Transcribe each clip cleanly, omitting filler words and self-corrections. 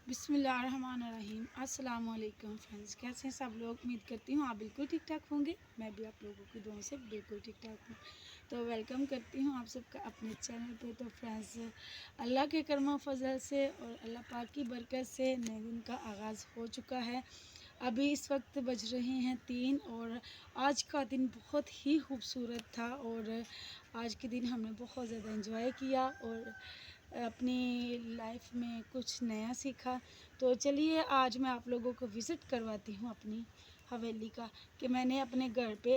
बिस्मिल्लाहिर्रहमानिर्रहीम। अस्सलाम वालेकुम फ्रेंड्स, कैसे हैं सब लोग। उम्मीद करती हूँ आप बिल्कुल ठीक ठाक होंगे। मैं भी आप लोगों की दुआओं से बिल्कुल ठीक ठाक हूँ। तो वेलकम करती हूँ आप सबका अपने चैनल पे। तो फ्रेंड्स, अल्लाह के करम फजल से और अल्लाह पाक की बरकत से नए दिन का आगाज़ हो चुका है। अभी इस वक्त बज रहे हैं 3 और आज का दिन बहुत ही खूबसूरत था और आज के दिन हमने बहुत ज़्यादा एंजॉय किया और अपनी लाइफ में कुछ नया सीखा। तो चलिए आज मैं आप लोगों को विज़िट करवाती हूँ अपनी हवेली का, कि मैंने अपने घर पे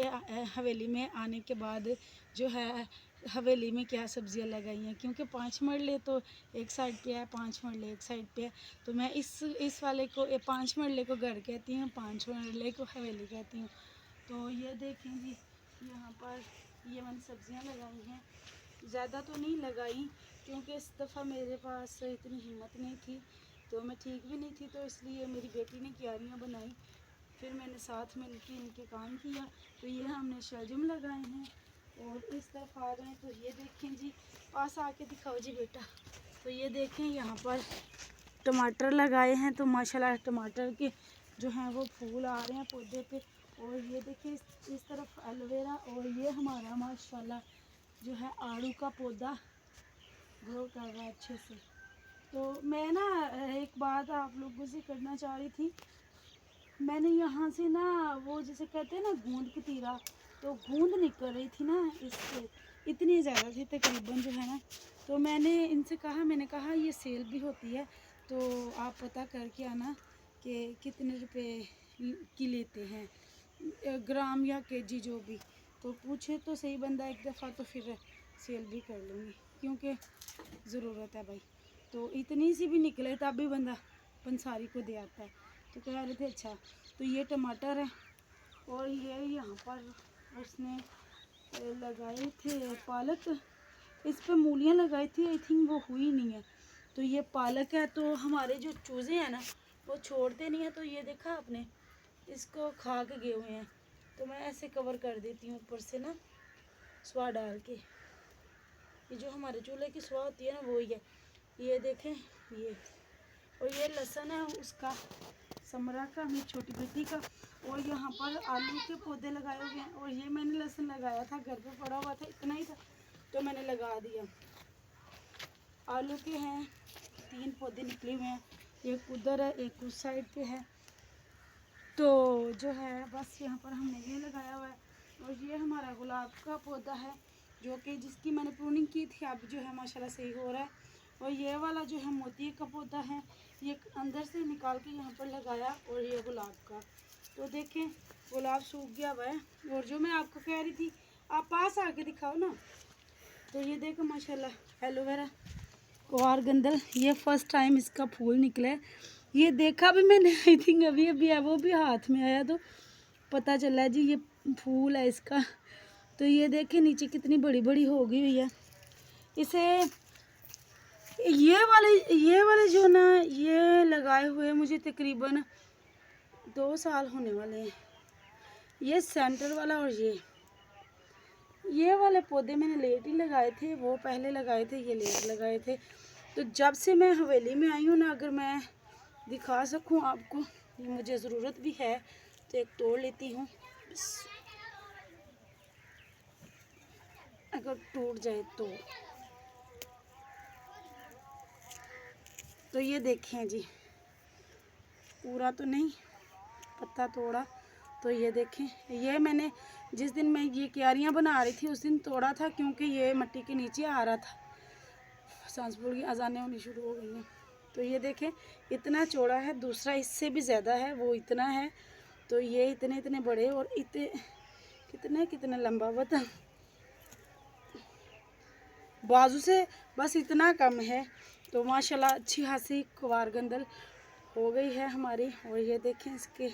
हवेली में आने के बाद जो है हवेली में क्या सब्ज़ियाँ लगाई हैं, क्योंकि 5 मरले तो एक साइड पे है, 5 मरले एक साइड पे है। तो मैं इस वाले को 5 मरले को घर कहती हूँ, 5 मरले को हवेली कहती हूँ। तो ये देखें जी, यहाँ पर ये मैंने सब्ज़ियाँ लगाई हैं। ज़्यादा तो नहीं लगाई क्योंकि इस दफ़ा मेरे पास इतनी हिम्मत नहीं थी, तो मैं ठीक भी नहीं थी, तो इसलिए मेरी बेटी ने क्यारियाँ बनाई, फिर मैंने साथ में मिलकर इनके काम किया। तो ये हमने शलजम लगाए हैं और इस तरफ आ रहे हैं। तो ये देखें जी, पास आके दिखाओ जी बेटा। तो ये देखें यहाँ पर टमाटर लगाए हैं, तो माशाल्लाह टमाटर के जो हैं वो फूल आ रहे हैं पौधे पे। और ये देखिए इस तरफ एलोवेरा, और ये हमारा माशाल्लाह जो है आड़ू का पौधा ग्रो कर रहा है अच्छे से। तो मैं ना एक बात आप लोगों से करना चाह रही थी। मैंने यहाँ से ना वो जैसे कहते हैं ना गूंद कतीरा, तो गूंद निकल रही थी ना इससे, इतनी ज़्यादा थी तकरीबन जो है ना। तो मैंने इनसे कहा, मैंने कहा ये सेल भी होती है तो आप पता करके आना कि कितने रुपए की लेते हैं, ग्राम या केजी जो भी। तो पूछे तो सही बंदा एक दफ़ा, तो फिर सेल भी कर लूँगी क्योंकि ज़रूरत है भाई। तो इतनी सी भी निकले तब भी बंदा पंसारी को दे आता है। तो कह रहे थे अच्छा। तो ये टमाटर है और ये यहाँ पर उसने लगाए थे पालक, इस पर मूलियाँ लगाई थी, आई थिंक वो हुई नहीं है। तो ये पालक है, तो हमारे जो चूज़े हैं ना वो छोड़ते नहीं हैं। तो ये देखा आपने, इसको खा के गए हुए हैं। तो मैं ऐसे कवर कर देती हूँ ऊपर से ना स्वाद डाल के। ये जो हमारे चूल्हे की स्वाद होती है ना वो ही है। ये देखें ये, और ये लहसुन है उसका, समरा का, मेरी छोटी बेटी का। और यहाँ पर आलू के पौधे लगाए हुए हैं। और ये मैंने लहसुन लगाया था, घर पे पड़ा हुआ था, इतना ही था तो मैंने लगा दिया। आलू के हैं 3 पौधे निकले हुए हैं, एक उधर है एक उस साइड पे है। तो जो है बस यहाँ पर हमने ये लगाया हुआ है। और ये हमारा गुलाब का पौधा है जो कि जिसकी मैंने प्रूनिंग की थी, अब जो है माशाल्लाह सही हो रहा है। और ये वाला जो है मोती का पौधा है, ये अंदर से निकाल के यहाँ पर लगाया। और ये गुलाब का, तो देखें गुलाब सूख गया हुआ है। और जो मैं आपको कह रही थी, आप पास आके दिखाओ ना। तो ये देखो माशाल्लाह एलोवेरा और गंदल, ये फर्स्ट टाइम इसका फूल निकला है। ये देखा भी मैंने, आई थिंक अभी अभी है, वो भी हाथ में आया तो पता चला जी ये फूल है इसका। तो ये देखें नीचे कितनी बड़ी बड़ी हो गई हुई है इसे। ये वाले जो ना ये लगाए हुए मुझे तकरीबन 2 साल होने वाले हैं, ये सेंटर वाला। और ये वाले पौधे मैंने लेट ही लगाए थे, वो पहले लगाए थे, ये लेट लगाए थे। तो जब से मैं हवेली में आई हूँ ना, अगर मैं दिखा सकूँ आपको, ये मुझे ज़रूरत भी है तो एक तोड़ लेती हूँ, अगर टूट जाए तो ये देखें जी, पूरा तो नहीं, पत्ता तोड़ा। तो ये देखें, ये मैंने जिस दिन मैं ये क्यारियाँ बना रही थी उस दिन तोड़ा था, क्योंकि ये मिट्टी के नीचे आ रहा था। सांसपुर की अजानें होनी शुरू हो गई हैं। तो ये देखें इतना चौड़ा है, दूसरा इससे भी ज़्यादा है, वो इतना है। तो ये इतने इतने बड़े और इतने कितने कितने लंबा, बता बाजू से बस इतना कम है। तो माशाल्लाह अच्छी खासी कुवारगंदल हो गई है हमारी। और ये देखें इसके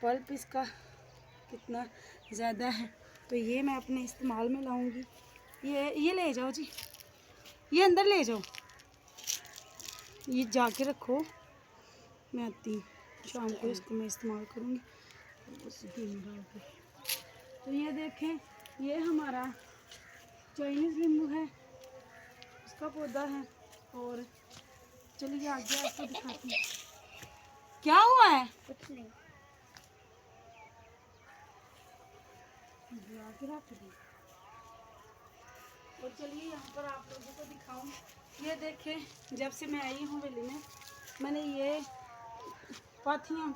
पल्प, इसका कितना ज़्यादा है। तो ये मैं अपने इस्तेमाल में लाऊंगी। ये ले जाओ जी, ये अंदर ले जाओ, ये जाके रखो, मैं आती हूँ शाम को, इसको मैं इस्तेमाल करूँगी। तो ये देखें, ये हमारा चाइनीज़ नींबू है, उसका पौधा है। और चलिए आगे आपको दिखाती हूँ क्या हुआ है। कुछ नहीं। ये आगे रख दी। और चलिए यहाँ पर आप लोगों को दिखाऊं। ये देखें, जब से मैं आई हूँ हवेली में मैंने ये पाथियाँ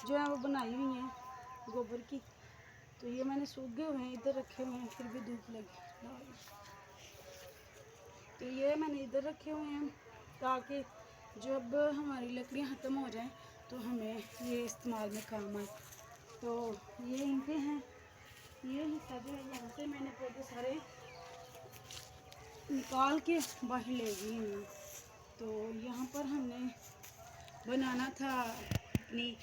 जो है वो बनाई हुई हैं गोबर की। तो ये मैंने सूख गए हुए हैं, इधर रखे हुए हैं, फिर भी धूप लगी। तो ये मैंने इधर रखे हुए हैं ताकि जब हमारी लकड़ियाँ ख़त्म हो जाएं तो हमें ये इस्तेमाल में काम आए। तो ये ईंटें हैं, ये हिस्सा जो है यहाँ से मैंने पौधे सारे निकाल के बाहर ले गई हैं। तो यहाँ पर हमने बनाना था अपनी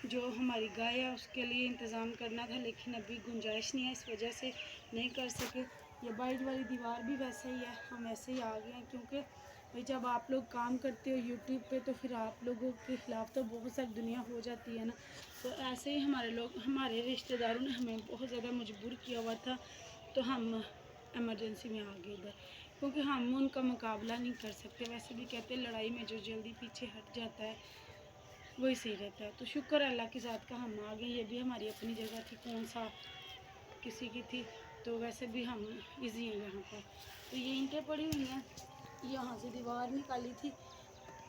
जो हमारी गाय है उसके लिए इंतज़ाम करना था, लेकिन अभी गुंजाइश नहीं है, इस वजह से नहीं कर सके। ये बाइट वाली दीवार भी वैसे ही है, हम ऐसे ही आ गए हैं क्योंकि भाई जब आप लोग काम करते हो यूट्यूब पे तो फिर आप लोगों के ख़िलाफ़ तो बहुत सारी दुनिया हो जाती है ना। तो ऐसे ही हमारे रिश्तेदारों ने हमें बहुत ज़्यादा मजबूर किया हुआ था, तो हम एमरजेंसी में आ गए इधर, क्योंकि हम उनका मुकाबला नहीं कर सकते। वैसे भी कहते हैं लड़ाई में जो जल्दी पीछे हट जाता है वही सही रहता है। तो शुक्र अल्लाह की ज़ात का हम आ गए। ये भी हमारी अपनी जगह थी, कौन सा किसी की थी, तो वैसे भी हम इजी हैं यहाँ पर। तो ये ईंटें पड़ी हुई हैं, यहाँ से दीवार निकाली थी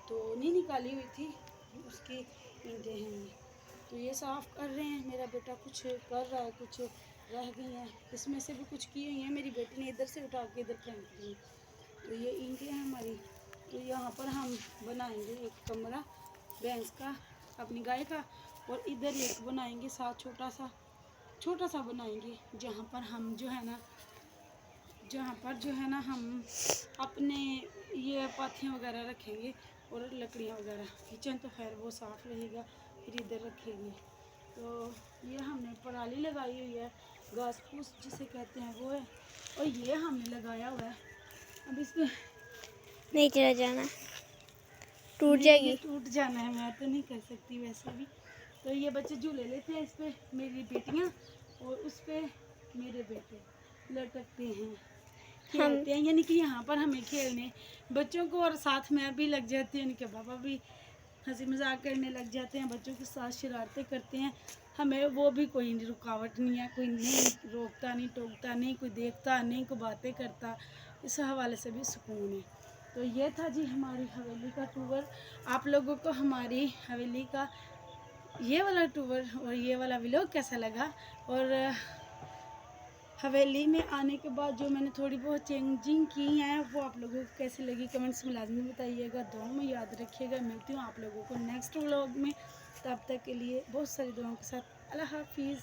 तो नहीं निकाली हुई थी, उसकी ईंटें हैं ये। तो ये साफ़ कर रहे हैं, मेरा बेटा कुछ कर रहा है, कुछ रह गई हैं, इसमें से भी कुछ की हुई हैं, मेरी बेटी ने इधर से उठा के इधर फेंक दी। तो ये ईंटें हैं हमारी। तो यहाँ पर हम बनाएंगे एक कमरा भैंस का, अपनी गाय का, और इधर एक बनाएंगे साथ छोटा सा बनाएंगे जहाँ पर हम जो है ना हम अपने ये पाथियाँ वगैरह रखेंगे और लकड़ियाँ वगैरह। किचन तो खैर वो साफ़ रहेगा, फिर इधर रखेंगे। तो ये हमने पराली लगाई हुई है, घास फूस जिसे कहते हैं वो है, और ये हमने लगाया हुआ है। अब इस पर नहीं चला जाना, टूट जाएगी। टूट जाना है, मैं तो नहीं कर सकती वैसे भी। तो ये बच्चे झूले लेते हैं, इस पे मेरी बेटियां और उस पे मेरे बेटे लटकते हैं, खेलते हैं। यानी कि यहाँ पर हमें खेलने बच्चों को, और साथ में भी लग जाते हैं, उनके पापा भी हंसी मजाक करने लग जाते हैं, बच्चों के साथ शरारतें करते हैं। हमें वो भी कोई रुकावट नहीं है, कोई नहीं रोकता नहीं टोकता नहीं, कोई देखता नहीं, कोई बातें करता। इस हवाले से भी सुकून है। तो ये था जी हमारी हवेली का टूर। आप लोगों को हमारी हवेली का ये वाला टूर और ये वाला व्लॉग कैसा लगा, और हवेली में आने के बाद जो मैंने थोड़ी बहुत चेंजिंग की हैं वो आप लोगों को कैसी लगी कमेंट्स में लाजमी बताइएगा। दुआओं में याद रखिएगा। मिलती हूँ आप लोगों को नेक्स्ट व्लॉग में, तब तक के लिए बहुत सारी दुआओं के साथ अल्लाह हाफिज़।